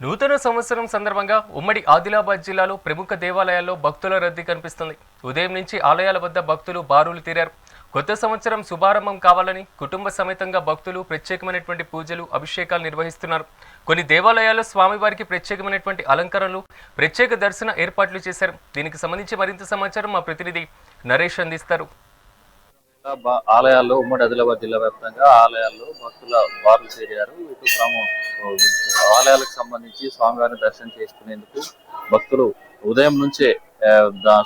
నూతన సంవత్సరం సందర్భంగా ఉమ్మడి ఆదిలాబాద్ జిల్లాలో ప్రముఖ దేవాలయాల్లో భక్తుల రద్దీ కనిపిస్తుంది. ఉదయం నుంచి ఆలయాల వద్ద భక్తులు బారులు తీరారు. కొత్త సంవత్సరం శుభారంభం కావాలని కుటుంబ సమేతంగా భక్తులు ప్రత్యేకమైనటువంటి పూజలు, అభిషేకాలు నిర్వహిస్తున్నారు. కొన్ని దేవాలయాల్లో స్వామివారికి ప్రత్యేకమైనటువంటి అలంకరణలు, ప్రత్యేక దర్శన ఏర్పాట్లు చేశారు. దీనికి సంబంధించి మరింత సమాచారం మా ప్రతినిధి నరేష్ అందిస్తారు. ఆలయాల్లో ఉమ్మడి ఆదిలాబాద్ జిల్లా వ్యాప్తంగా ఆలయాల్లో భక్తుల బారులు చేరారు. ఇటు ఆలయాలకు సంబంధించి స్వామివారిని దర్శనం చేసుకునేందుకు భక్తులు ఉదయం నుంచే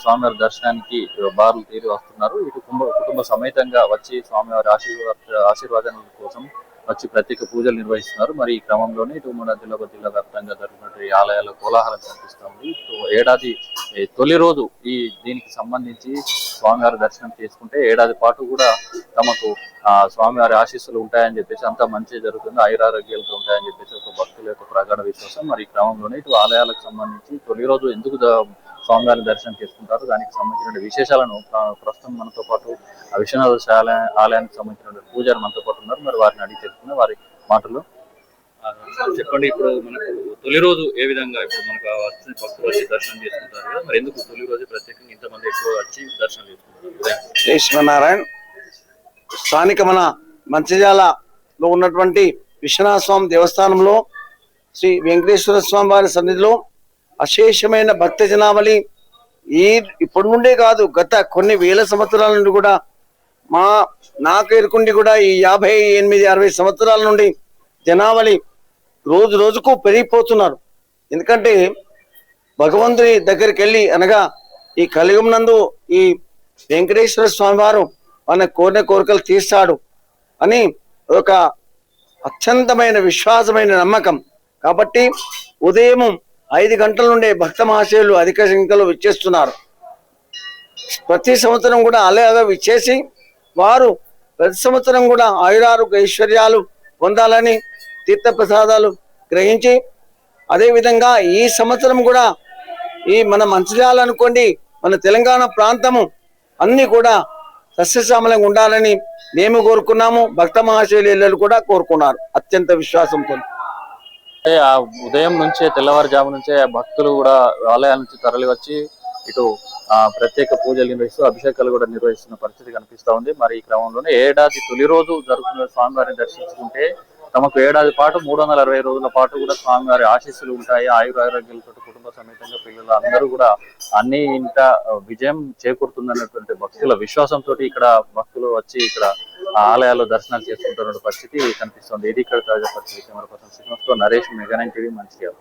స్వామివారి దర్శనానికి బారులు తీరి వస్తున్నారు. ఇటు కుటుంబ సమేతంగా వచ్చి స్వామివారి ఆశీర్వాదం కోసం వచ్చి ప్రత్యేక పూజలు నిర్వహిస్తున్నారు. మరి ఈ క్రమంలోనే ఇటు ఉమ్మడి ఆదిలాబాద్ జిల్లా వ్యాప్తంగా జరుగుతున్న ఆలయాల్లో కోలాహలం కనిపిస్తుంది. ఏడాది తొలి రోజు దీనికి సంబంధించి స్వామివారి దర్శనం చేసుకుంటే ఏడాది పాటు కూడా తమకు స్వామివారి ఆశీస్సులు ఉంటాయని చెప్పేసి, అంతా మంచి జరుగుతుంది, ఆయురారోగ్యాలతో ఉంటాయని చెప్పేసి ఒక భక్తుల యొక్క ప్రగాఢ విశ్వాసం. మరి ఈ క్రమంలోనే ఇటు ఆలయాలకు సంబంధించి తొలి రోజు ఎందుకు స్వామివారిని దర్శనం చేసుకుంటారు, దానికి సంబంధించిన విశేషాలను ప్రస్తుతం మనతో పాటు విశ్వనాథ ఆలయానికి సంబంధించిన పూజారి మనతో పాటు ఉన్నారు. మరి వారిని అడిగి తెలుసుకున్న వారి మాటలు చెప్పండి. ఇప్పుడు మనకు తొలి రోజు ఏ విధంగా ఇప్పుడు మనకు భక్తులు వచ్చి దర్శనం చేసుకుంటారు కదా, మరి ఎందుకు తొలి రోజు ప్రత్యేకంగా ఇంతమంది ఎక్కువ వచ్చి దర్శనం చేసుకుంటారు? శ్రీనారాయణ స్థానిక మన మంచిర్యాలలో ఉన్నటువంటి విశ్వనాథ స్వామి దేవస్థానంలో శ్రీ వెంకటేశ్వర స్వామి వారి సన్నిధిలో అశేషమైన భక్త జనావళి ఇప్పటి నుండే కాదు, గత కొన్ని వేల సంవత్సరాల నుండి కూడా నాకు ఎరుకుండి కూడా ఈ 58-60 సంవత్సరాల నుండి జనావళి రోజు రోజుకు పెరిగిపోతున్నారు. ఎందుకంటే భగవంతుని దగ్గరికి వెళ్ళి అనగా ఈ కలియుగం నందు ఈ వెంకటేశ్వర స్వామి వారు మన కోరిన కోరికలు తీర్చాడు అని ఒక అత్యంతమైన విశ్వాసమైన నమ్మకం. కాబట్టి ఉదయం 5 గంటల నుండే భక్త మహాశయులు అధిక సంఖ్యలో విచ్చేస్తున్నారు. ప్రతి సంవత్సరం కూడా అలాగా విచ్చేసి వారు ప్రతి సంవత్సరం కూడా ఆయురారోగ్య ఐశ్వర్యాలు పొందాలని తీర్థ ప్రసాదాలు గ్రహించి, అదేవిధంగా ఈ సంవత్సరం కూడా ఈ మన మంచిర్యాల అనుకోండి, మన తెలంగాణ ప్రాంతము అన్ని కూడా సస్యశ్యామలంగా ఉండాలని మేము కోరుకున్నాము. భక్త మహాశైలు కూడా కోరుకున్నారు అత్యంత విశ్వాసంతో. ఉదయం నుంచే తెల్లవారుజాము నుంచే భక్తులు కూడా ఆలయాల నుంచి తరలి వచ్చి ఇటు ప్రత్యేక పూజలు నిర్వహిస్తూ అభిషేకాలు కూడా నిర్వహిస్తున్న పరిస్థితి కనిపిస్తా ఉంది. మరి ఈ క్రమంలోనే ఏడాది తొలి రోజు జరుగుతున్న స్వామివారిని దర్శించుకుంటే తమకు ఏడాది పాటు 360 రోజుల పాటు కూడా స్వామివారి ఆశీస్సులు ఉంటాయి, ఆయురారోగ్యాలతో కుటుంబ సమేతంగా పిల్లలు అందరూ కూడా అన్ని ఇంట విజయం చేకూరుతుందన్నటువంటి భక్తుల విశ్వాసంతో ఇక్కడ భక్తులు వచ్చి ఇక్కడ ఆలయాల్లో దర్శనాలు చేసుకుంటున్న పరిస్థితి కనిపిస్తుంది. ఇది ఇక్కడ తాజా పరిస్థితి. కెమెరా పర్సన్ శ్రీనివాస్తో నరేష్, మెగా 9 టీవీ, మంచిర్యాల.